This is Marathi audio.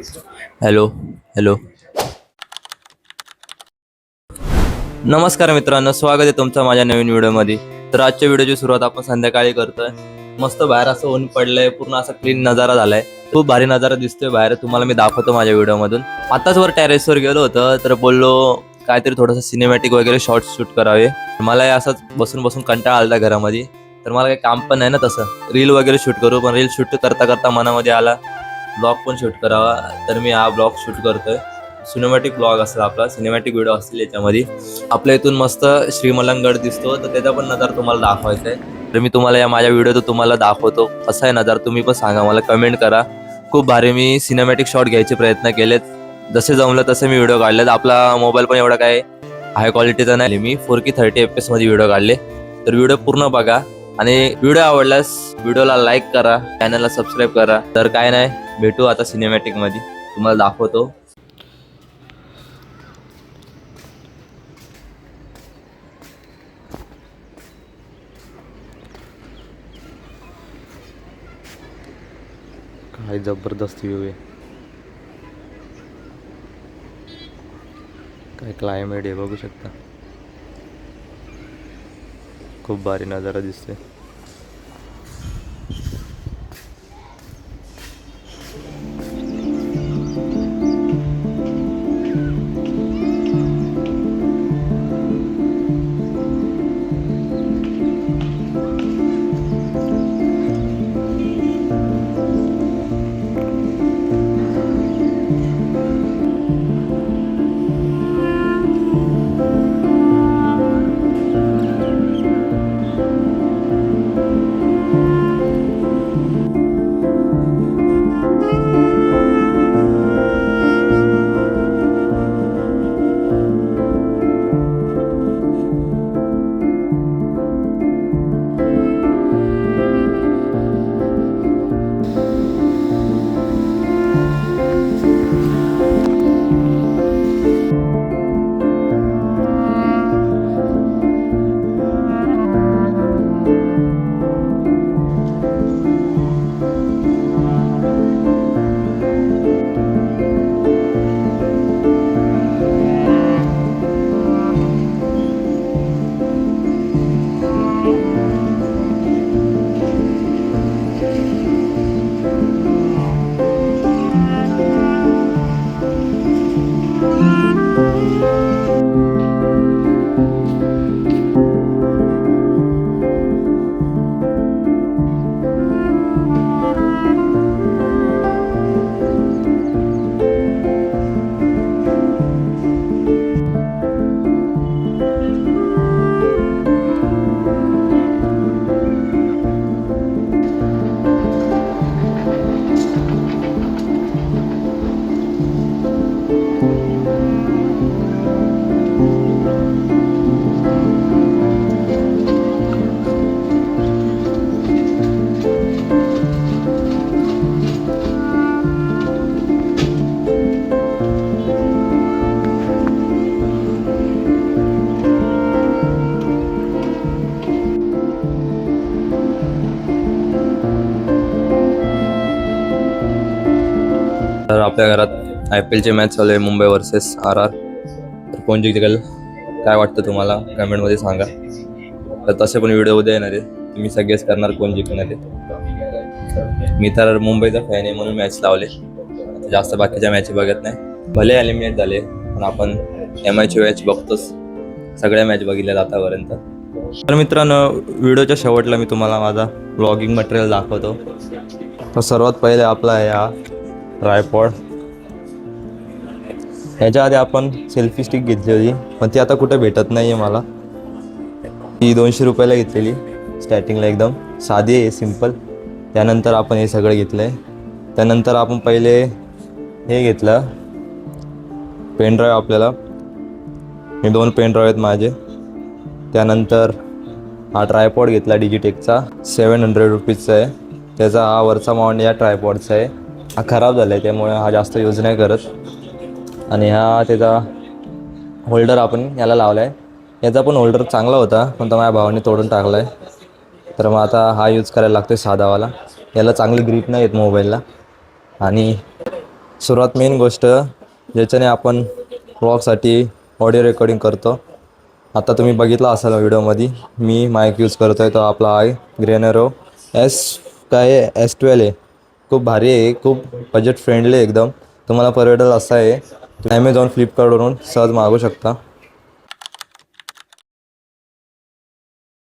हॅलो हॅलो नमस्कार मित्रांनो, स्वागत आहे तुमचं माझ्या नवीन व्हिडिओमध्ये. तर आजच्या व्हिडिओची सुरुवात आपण संध्याकाळी करतोय. मस्त बाहेर असं ऊन पडलंय, पूर्ण असा क्लीन नजारा झालाय. खूप भारी नजारा दिसतोय बाहेर, तुम्हाला मी दाखवतो माझ्या व्हिडिओमधून. आताच वर टेरेसवर गेलो होतो, तर बोललो काहीतरी थोडंसं सिनेमॅटिक वगैरे शॉर्ट शूट करावे. मला असंच बसून बसून कंटाळा आला घरामध्ये, तर मला काही काम पण नाही ना तसं. रील वगैरे शूट करू, पण रील शूट करता करता मनामध्ये आला ब्लॉग पण शूट करावा. तर मी हा ब्लॉग शूट करतोय. सिनेमॅटिक ब्लॉग असेल आपला, सिनेमॅटिक व्हिडिओ असतील याच्यामध्ये. आपल्या इथून मस्त श्रीमलंगड दिसतो, तर त्याचा पण नजारा तुम्हाला दाखवायचा आहे. तर मी तुम्हाला या माझ्या व्हिडिओत तुम्हाला दाखवतो कसा आहे नजारा. तुम्ही पण सांगा, मला कमेंट करा. खूप भारी मी सिनेमॅटिक शॉट घ्यायचे प्रयत्न केलेत, जसे जमलं तसे मी व्हिडिओ काढलेत. आपला मोबाईल पण एवढा काय हाय क्वालिटीचा नाही, मी 4K 30 FPS मध्ये व्हिडिओ काढले. तर व्हिडिओ पूर्ण बघा, आणि व्हिडिओ आवडल्यास व्हिडिओला लाईक करा, चॅनलला सबस्क्राईब करा. तर काय नाही, भेटू आता सिनेमॅटिक मध्ये, तुम्हाला दाखवतो. काय जबरदस्त व्ह्यू आहे, काय क्लायमेट आहे बघू शकता. खूप भारी नजारा दिसतोय. तर आपल्या घरात IPL ची मॅच चालू आहे, मुंबई वर्सेस RR. तर कोण जिंकेल काय वाटतं तुम्हाला, कमेंटमध्ये सांगा. तर तसे पण व्हिडिओ उद्या येणार आहे, तुम्ही सगळेच करणार कोण जिंकणार आहे. मी तर मुंबईचा फॅन आहे म्हणून मॅच लावले, जास्त बाकीच्या मॅच बघत नाही. भले एलिमिनेट झाले, पण आपण MIची मॅच बघतोच, सगळ्या मॅच बघितल्या आतापर्यंत. तर मित्रांनो, व्हिडिओच्या शेवटला मी तुम्हाला माझा व्लॉगिंग मटेरियल दाखवतो. तर सर्वात पहिले आपला आहे हा ट्रायपॉड. ह्याच्या आधी आपण सेल्फी स्टिक घेतली होती, पण ती आता कुठे भेटत नाही आहे मला. ती 200 रुपयाला घेतलेली, स्टार्टिंगला एकदम साधी आहे, सिम्पल. त्यानंतर आपण हे सगळं घेतलं आहे. त्यानंतर आपण पहिले हे घेतलं पेन ड्राईव्ह आपल्याला. हे 2 पेन ड्राईव्ह आहेत माझे. त्यानंतर हा ट्रायपॉड घेतला डिजिटेकचा, 700 रुपीजचा आहे. त्याचा हा वरचा माउंट या ट्रायपॉडचा आहे. हा खराब झाला आहे, त्यामुळे हा जास्त यूज नाही करत. आणि हा त्याचा होल्डर आपण याला लावला आहे. याचा पण होल्डर चांगला होता, पण तो माझ्या भावाने तोडून टाकला आहे. तर मग आता हा यूज करायला लागतो आहे साधावाला. याला चांगली ग्रीप नाही येत मोबाईलला. आणि सर्वात मेन गोष्ट ज्याच्याने आपण व्लॉगसाठी ऑडिओ रेकॉर्डिंग करतो. आता तुम्ही बघितला असाल व्हिडिओमध्ये मी माईक यूज करतो आहे. तो आपला आहे ग्रेनरो S12 आहे. खूप भारी आहे, खूप बजेट फ्रेंडली एकदम. तुम्हाला परवडेल असा आहे. ॲमेझॉन फ्लिपकार्टवरून सहज मागवू शकता.